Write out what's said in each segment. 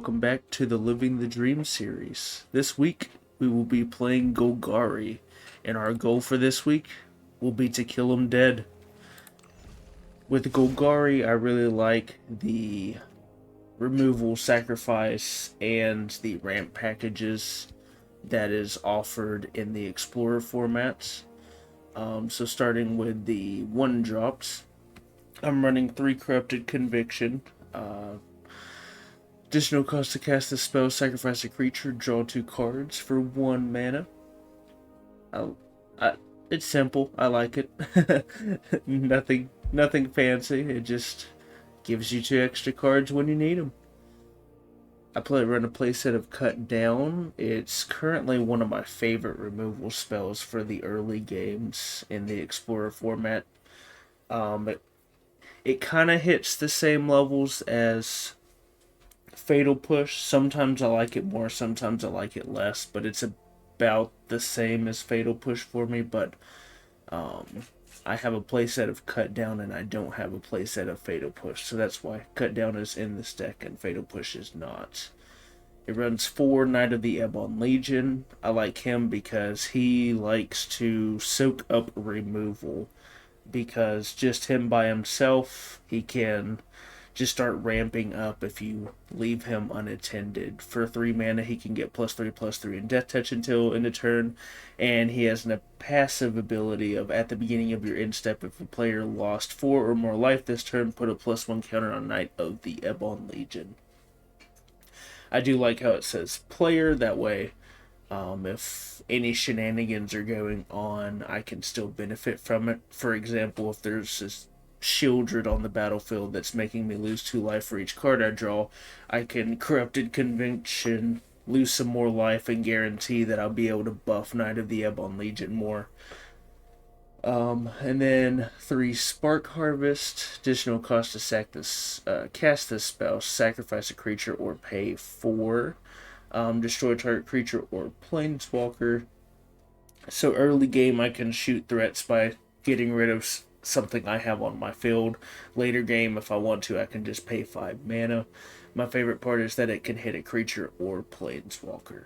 welcome back to the Living the Dream series. This week, we will be playing Golgari, and our goal for this week will be to kill him dead. With Golgari, I really like the removal, sacrifice, and the ramp packages that is offered in the Explorer formats. So starting with the 1-drops, I'm running 3 Corrupted Conviction. Additional cost to cast this spell, sacrifice a creature, draw 2 cards for 1 mana. It's simple. I like it. Nothing fancy. It just gives you 2 extra cards when you need them. Run a playset of Cut Down. It's currently one of my favorite removal spells for the early games in the Explorer format. It kind of hits the same levels as Fatal Push. Sometimes I like it more, sometimes I like it less, but it's about the same as Fatal Push for me. But I have a playset of Cut Down and I don't have a playset of Fatal Push, so that's why Cut Down is in this deck and Fatal Push is not. It runs 4 Knight of the Ebon Legion. I like him because he likes to soak up removal, because just him by himself, he can just start ramping up if you leave him unattended. For 3 mana, he can get +3/+3 in Death Touch until end of turn, and he has a passive ability of at the beginning of your end step, if a player lost 4 or more life this turn, put a +1 counter on Knight of the Ebon Legion. I do like how it says player, that way if any shenanigans are going on, I can still benefit from it. For example, if there's this Shieldred on the battlefield that's making me lose 2 life for each card I draw, I can Corrupted Conviction, lose some more life, and guarantee that I'll be able to buff Knight of the Ebon Legion more. And then 3 Spark Harvest. Additional cost to cast this spell, sacrifice a creature or pay 4. Destroy target creature or planeswalker. So early game I can shoot threats by getting rid of something I have on my field. Later game, if I want to, I can just pay 5 mana. My favorite part is that it can hit a creature or planeswalker.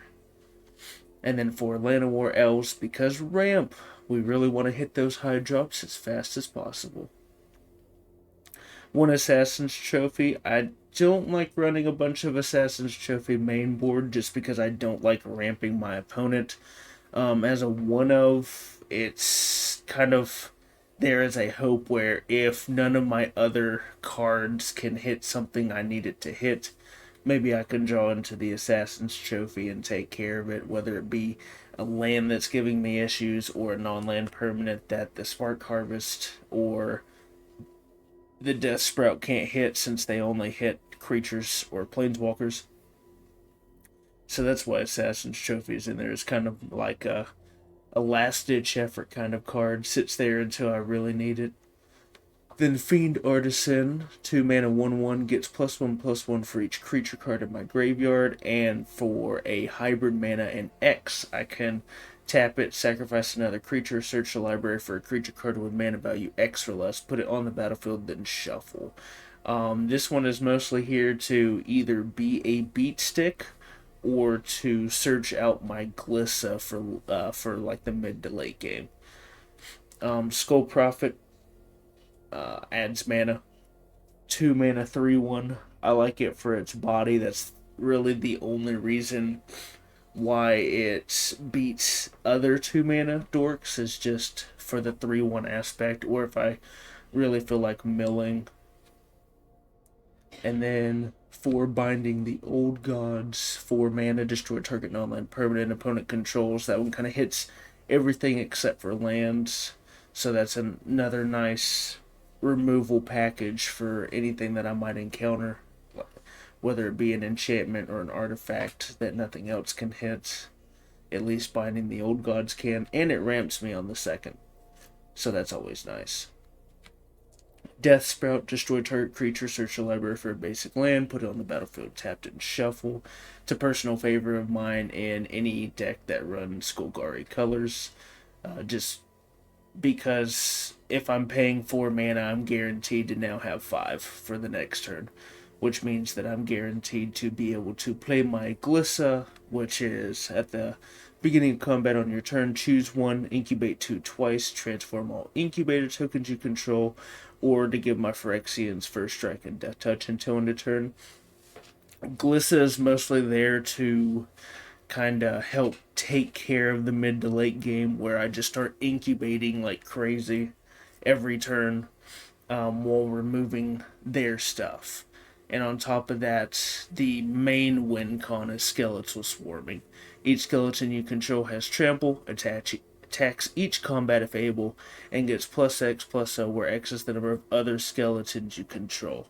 And then for Llanowar Elves, because ramp, we really want to hit those high drops as fast as possible. 1 Assassin's Trophy. I don't like running a bunch of Assassin's Trophy main board just because I don't like ramping my opponent. As a 1-of, it's kind of there is a hope where if none of my other cards can hit something I need it to hit, maybe I can draw into the Assassin's Trophy and take care of it, whether it be a land that's giving me issues or a non-land permanent that the Spark Harvest or the Death Sprout can't hit, since they only hit creatures or planeswalkers. So that's why Assassin's Trophy is in there. It's kind of like a last-ditch effort kind of card. Sits there until I really need it. Then Fiend Artisan, 2 mana 1/1, gets +1/+1 for each creature card in my graveyard, and for a hybrid mana and X, I can tap it, sacrifice another creature, search the library for a creature card with mana value X or less, put it on the battlefield, then shuffle. This one is mostly here to either be a beat stick or to search out my Glissa for like the mid to late game. Skull Prophet adds mana. 2 mana 3/1. I like it for its body. That's really the only reason why it beats other 2 mana dorks, is just for the 3/1 aspect, or if I really feel like milling. And then for Binding the Old Gods, 4 mana, destroy target non-land permanent opponent controls. That one kind of hits everything except for lands, so that's another nice removal package for anything that I might encounter, whether it be an enchantment or an artifact that nothing else can hit. At least Binding the Old Gods can, and it ramps me on the 2nd, so that's always nice. Death Sprout, destroy target creature, search the library for a basic land, put it on the battlefield, tapped and shuffle. It's a personal favorite of mine in any deck that runs Golgari colors, just because if I'm paying 4 mana, I'm guaranteed to now have 5 for the next turn. which means that I'm guaranteed to be able to play my Glissa, which is at the beginning of combat on your turn, choose one, incubate two twice, transform all incubator tokens you control, or to give my Phyrexians first strike and death touch until end of turn. Glissa is mostly there to kind of help take care of the mid to late game where I just start incubating like crazy every turn, while removing their stuff. And on top of that, the main win con is skeletal swarming. Each skeleton you control has trample, attacks each combat if able, and gets plus X plus O, where X is the number of other skeletons you control.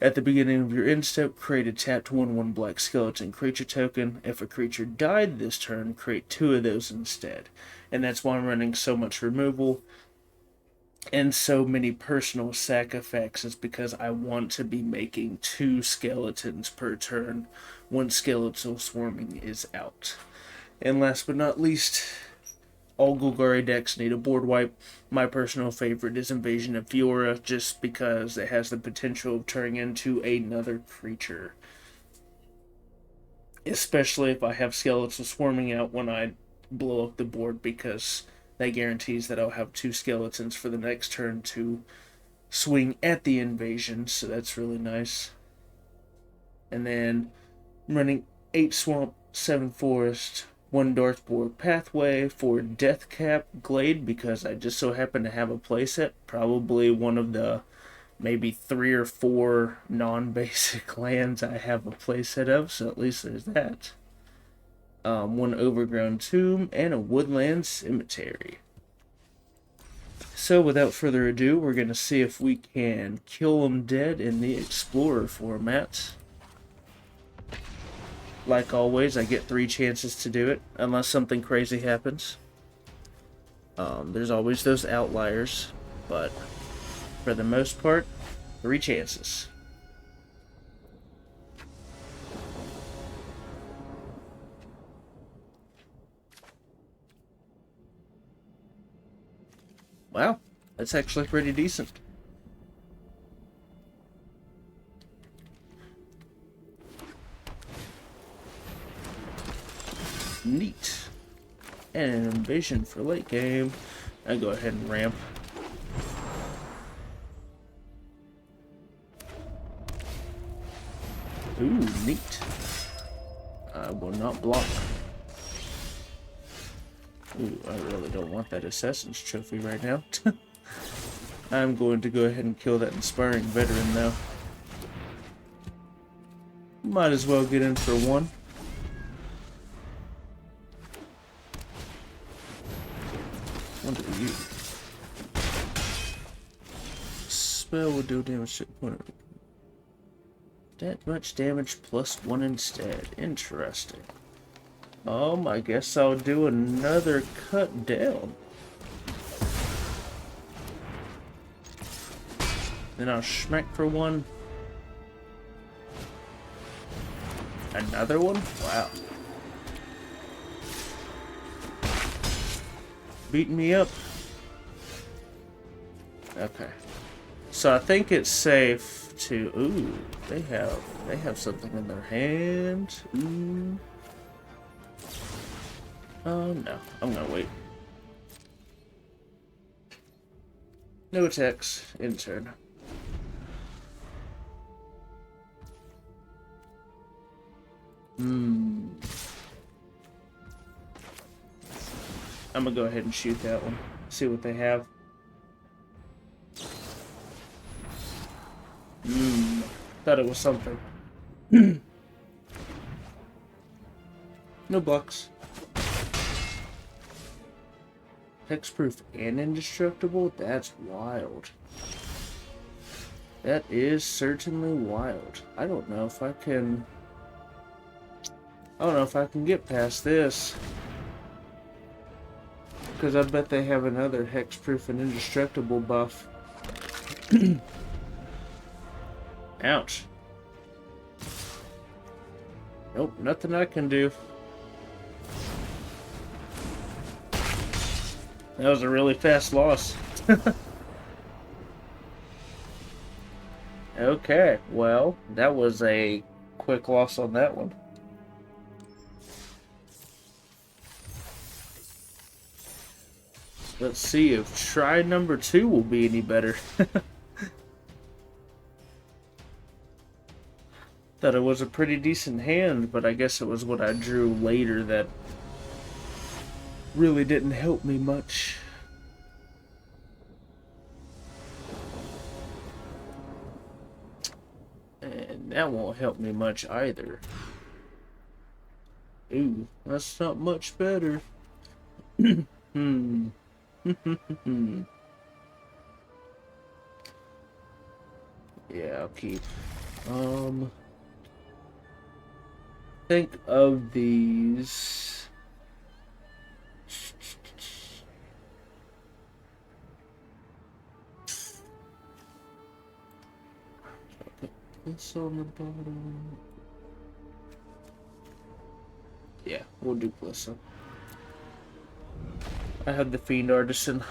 At the beginning of your end step, create a tapped 1/1 black skeleton creature token. If a creature died this turn, create 2 of those instead. And that's why I'm running so much removal and so many personal sac effects, is because I want to be making 2 skeletons per turn when skeletal swarming is out. And last but not least, all Golgari decks need a board wipe. My personal favorite is Invasion of Fiora, just because it has the potential of turning into another creature. Especially if I have skeletal swarming out when I blow up the board, because that guarantees that I'll have 2 skeletons for the next turn to swing at the invasion, so that's really nice. And then I'm running 8 Swamp, 7 Forest, 1 Darkboard Pathway, 4 Deathcap Glade, because I just so happen to have a playset, probably one of the maybe 3 or 4 non-basic lands I have a playset of, so at least there's that. 1 Overgrown Tomb, and a Woodland Cemetery. So without further ado, we're going to see if we can kill them dead in the Explorer format. Like always, I get 3 chances to do it, unless something crazy happens. There's always those outliers, but for the most part, 3 chances. Wow, that's actually pretty decent. Neat. And an invasion for late game. I'll go ahead and ramp. Ooh, neat. I will not block. Ooh, I really don't want that Assassin's Trophy right now. I'm going to go ahead and kill that Inspiring Veteran though. Might as well get in for 1. What are you? Spell will do damage to opponent. That much damage plus 1 instead. Interesting. I guess I'll do another cut down. Then I'll schmack for 1. Another one? Wow. Beating me up. Okay. So I think it's safe to... Ooh, they have something in their hand. Ooh. No. I'm gonna wait. No attacks. In turn. I'm gonna go ahead and shoot that one. See what they have. Thought it was something. No blocks. Hexproof and indestructible? That's wild. That is certainly wild. I don't know if I can get past this. Because I bet they have another hexproof and indestructible buff. Ouch. Nope, nothing I can do. That was a really fast loss. Okay, well, that was a quick loss on that one. Let's see if try number 2 will be any better. Thought it was a pretty decent hand, but I guess it was what I drew later that really didn't help me much. And that won't help me much either. Ooh, that's not much better. Hmm. Yeah, I'll keep. Think of these. This on the bottom. Yeah, we'll do Glissa. I have the Fiend Artisan.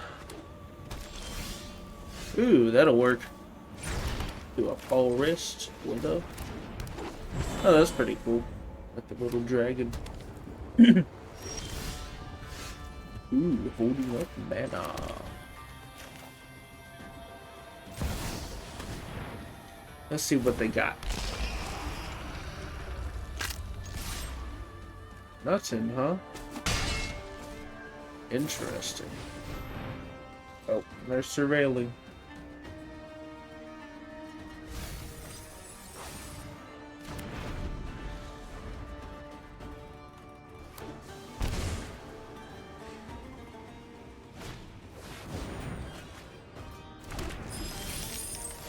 Ooh, that'll work. Do a full wrist with a. Oh, that's pretty cool. Like the little dragon. Ooh, holding up mana. Let's see what they got. Nothing, huh? Interesting. Oh, they're surveilling.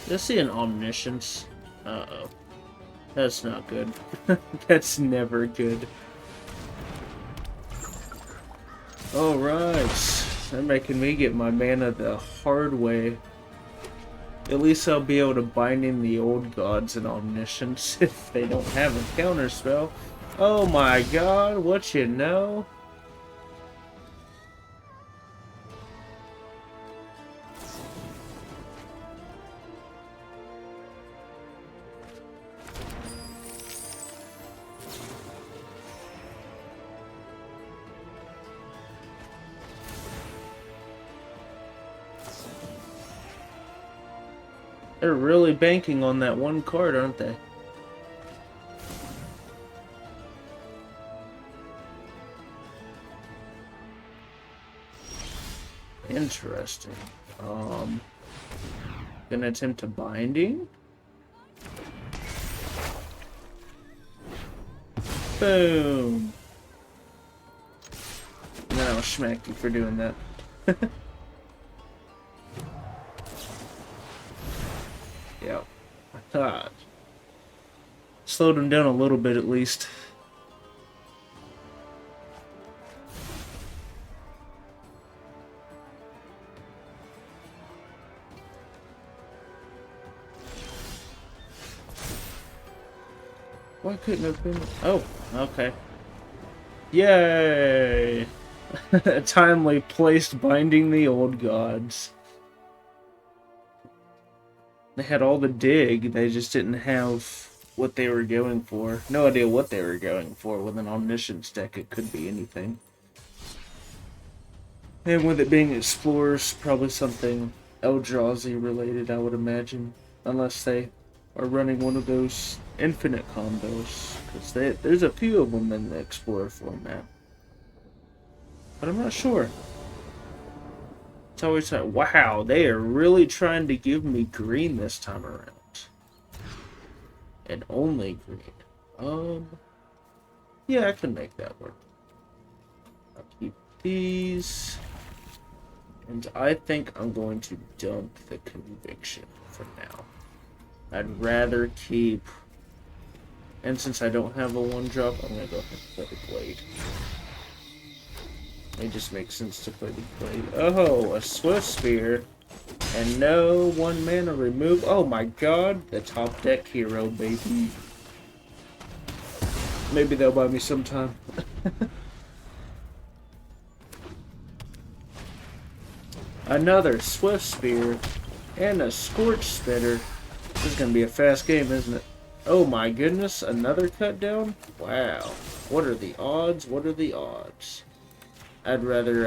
Let's see an Omniscience. Uh-oh. That's not good. That's never good. Alright. They're making me get my mana the hard way. At least I'll be able to bind in the old gods and Omniscience if they don't have a counterspell. Oh my god, what you know? They're really banking on that one card, aren't they? Interesting. Gonna attempt a binding. Boom. And then I'll smack you for doing that. Yep. Slowed him down a little bit at least. Why couldn't have been? Oh, okay. Yay! Timely placed binding the old gods. They had all the dig, they just didn't have what they were going for. No idea what they were going for. With an Omniscience deck, it could be anything. And with it being Explorers, probably something Eldrazi related, I would imagine. Unless they are running one of those infinite combos. Because there's a few of them in the Explorer format. But I'm not sure. It's always like, wow, they are really trying to give me green this time around. And only green. Yeah, I can make that work. I'll keep these. And I think I'm going to dump the Conviction for now. I'd rather keep... And since I don't have a 1-drop, I'm going to go ahead and play the Blade. It just makes sense to play the Blade. Oh, a Swift Spear. And no 1 mana remove. Oh my god, the top deck hero, baby. Maybe they'll buy me sometime. Another Swift Spear and a Scorch Spitter. This is gonna be a fast game, isn't it? Oh my goodness, another cut down? Wow. What are the odds? What are the odds? I'd rather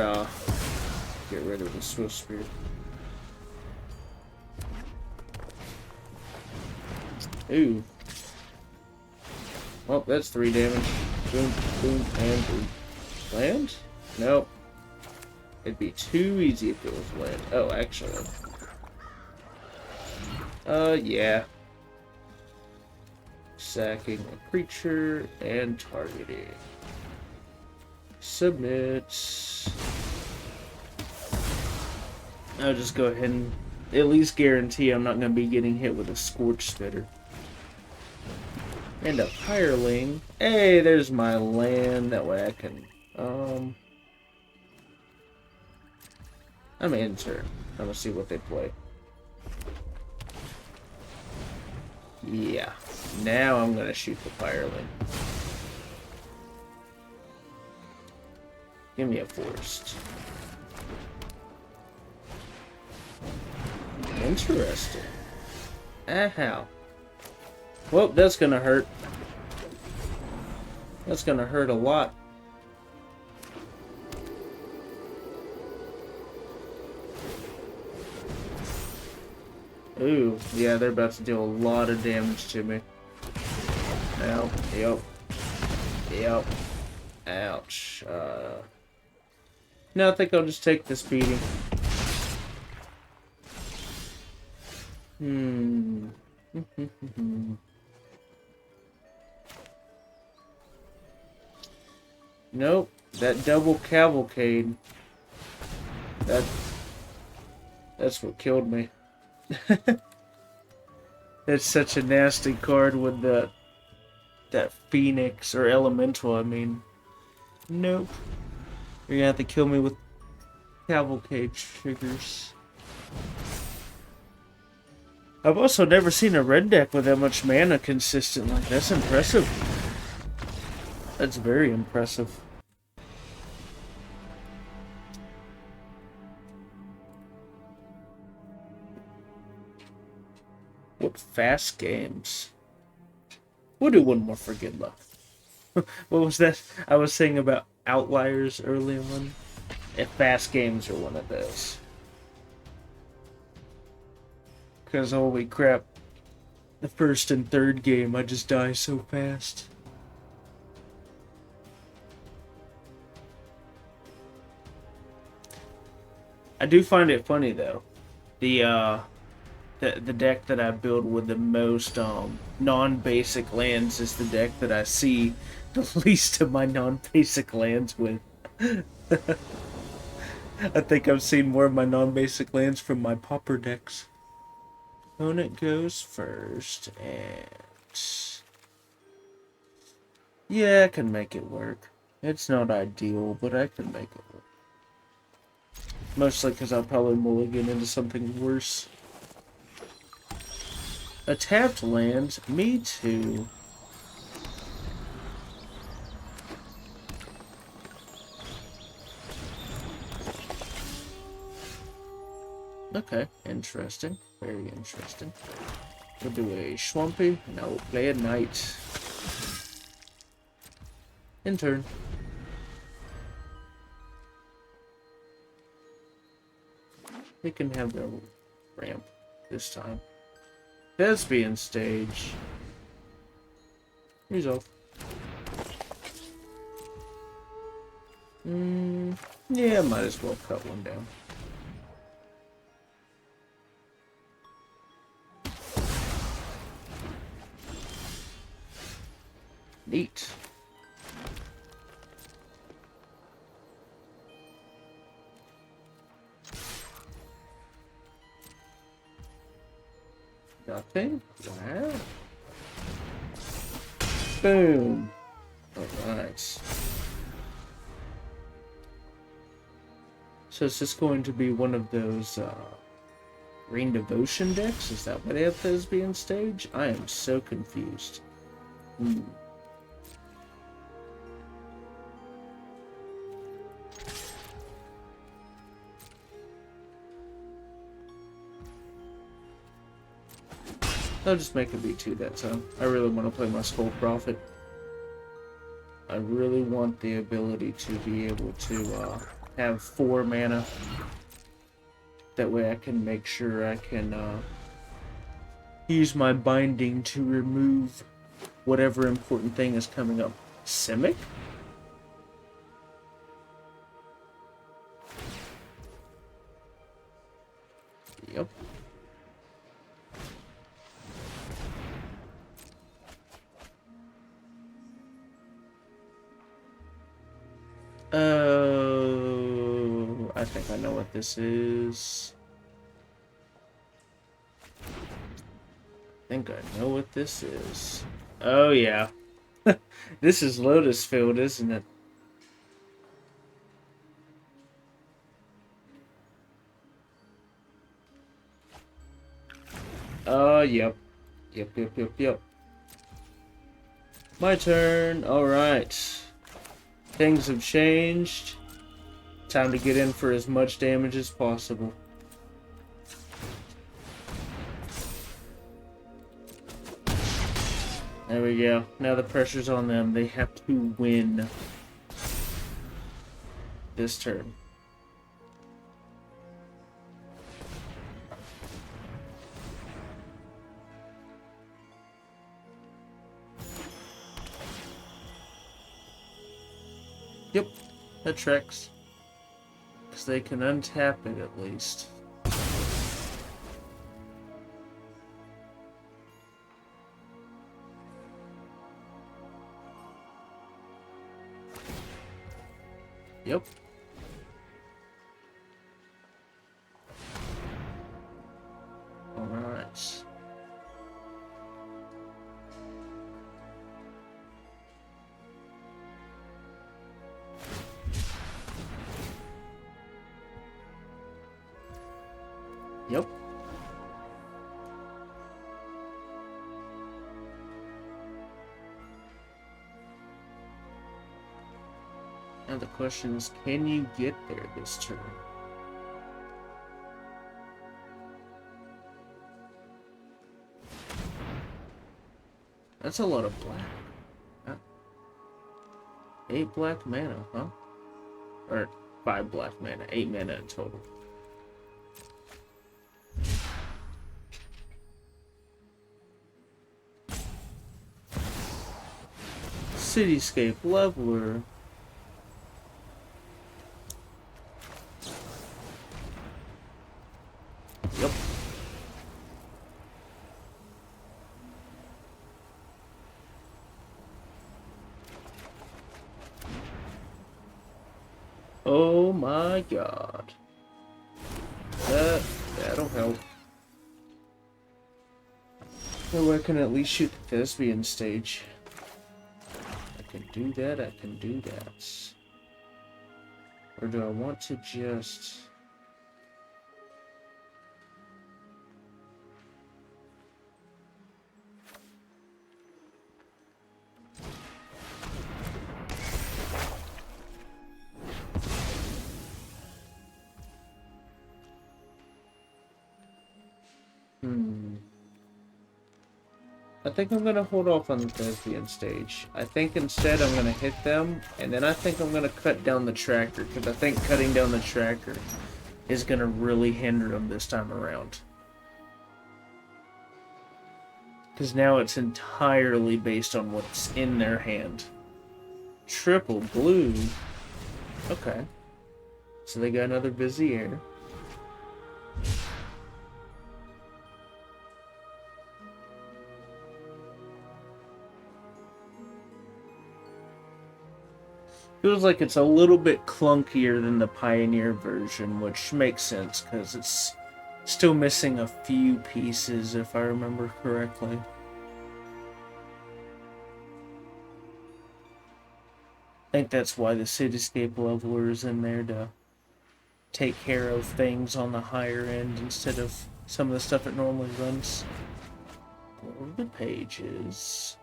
get rid of the Swift Spear. Ooh. Well, that's 3 damage. Boom, boom, and boom. Land? Nope. It'd be too easy if it was land. Oh, actually. Yeah. Sacking a creature and targeting. Submit. I'll just go ahead and at least guarantee I'm not going to be getting hit with a Scorch Spitter. And a Hireling. Hey, there's my land. That way I can, I'm enter. I'm gonna see what they play. Yeah. Now I'm gonna shoot the Hireling. Give me a forest. Interesting. How? Well, that's gonna hurt. That's gonna hurt a lot. Ooh, yeah, they're about to deal a lot of damage to me. Ow, yep. Yep. Ouch. No, I think I'll just take this beating. Nope. That double cavalcade. That's what killed me. It's such a nasty card with that Phoenix or Elemental, I mean. Nope. You're gonna have to kill me with cavalcade triggers. I've also never seen a red deck with that much mana consistently. That's impressive. That's very impressive. What fast games. We'll do one more for good luck. What was that I was saying about outliers early on? If fast games are one of those. Because holy crap, the first and third game I just die so fast. I do find it funny though. The deck that I build with the most non-basic lands is the deck that I see the least of my non-basic lands with. I think I've seen more of my non-basic lands from my pauper decks. Opponent goes first, and yeah, I can make it work. It's not ideal, but I can make it work. Mostly because I'll probably mulligan into something worse. A tapped land? Me too. Okay, interesting. Very interesting. We'll do a Swampy, and I will play a Knight. In turn. They can have their ramp this time. Thespian stage. Resolve. Yeah, might as well cut one down. Neat. Nothing? Wow. Boom. Alright. So is this going to be one of those Green Devotion decks? Is that why they have Thespian stage? I am so confused. I'll just make a V2 that time. I really want to play my Skull Prophet. I really want the ability to be able to have 4 mana. That way I can make sure I can use my binding to remove whatever important thing is coming up. Simic? Yep. Oh, I think I know what this is. Oh, yeah. This is Lotus Field, isn't it? Oh, yep. Yep. My turn. Alright. Things have changed. Time to get in for as much damage as possible. There we go. Now the pressure's on them. They have to win this turn. Yep, that tracks. Because they can untap it at least. Yep. Alright. Yep. Now the question is, can you get there this turn? That's a lot of black. 8 black mana, huh? Or 5 black mana, 8 mana in total. Cityscape Leveler. Yep. Oh my god. That'll help. So I can at least shoot the Thespian stage. I can do that. Or do I want to just... I think I'm going to hold off on the Thespian stage. I think instead I'm going to hit them, and then I think I'm going to cut down the tracker, because I think cutting down the tracker is going to really hinder them this time around. Because now it's entirely based on what's in their hand. Triple blue. Okay. So they got another Vizier. Feels like it's a little bit clunkier than the Pioneer version, which makes sense because it's still missing a few pieces, if I remember correctly. I think that's why the Cityscape Leveler is in there, to take care of things on the higher end instead of some of the stuff it normally runs. Go over the pages.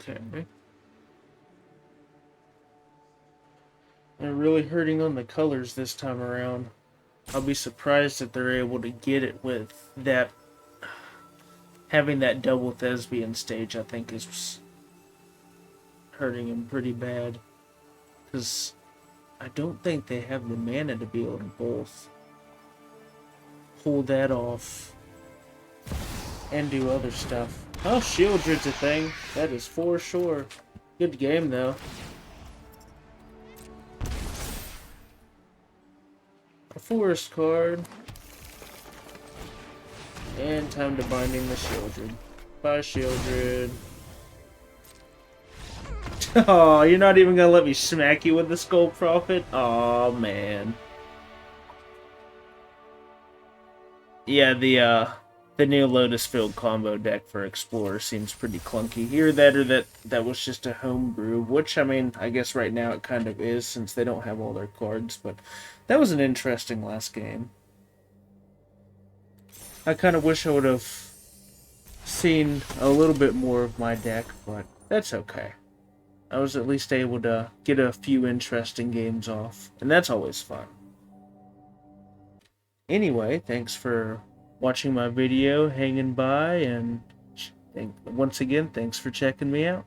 Okay. They're really hurting on the colors this time around. I'll be surprised if they're able to get it with that. Having that double thespian stage, I think, is hurting him pretty bad. Because I don't think they have the mana to be able to both pull that off and do other stuff. Oh, Shieldred's a thing. That is for sure. Good game, though. A forest card. And time to binding the Shieldred. Bye, Shieldred. Oh, you're not even gonna let me smack you with the Skull Prophet? Oh man. Yeah, the new Lotus Field combo deck for Explorer seems pretty clunky. Either that or that was just a homebrew, which, I mean, I guess right now it kind of is since they don't have all their cards, but that was an interesting last game. I kind of wish I would have seen a little bit more of my deck, but that's okay. I was at least able to get a few interesting games off, and that's always fun. Anyway, thanks for watching my video, hanging by, and once again, thanks for checking me out.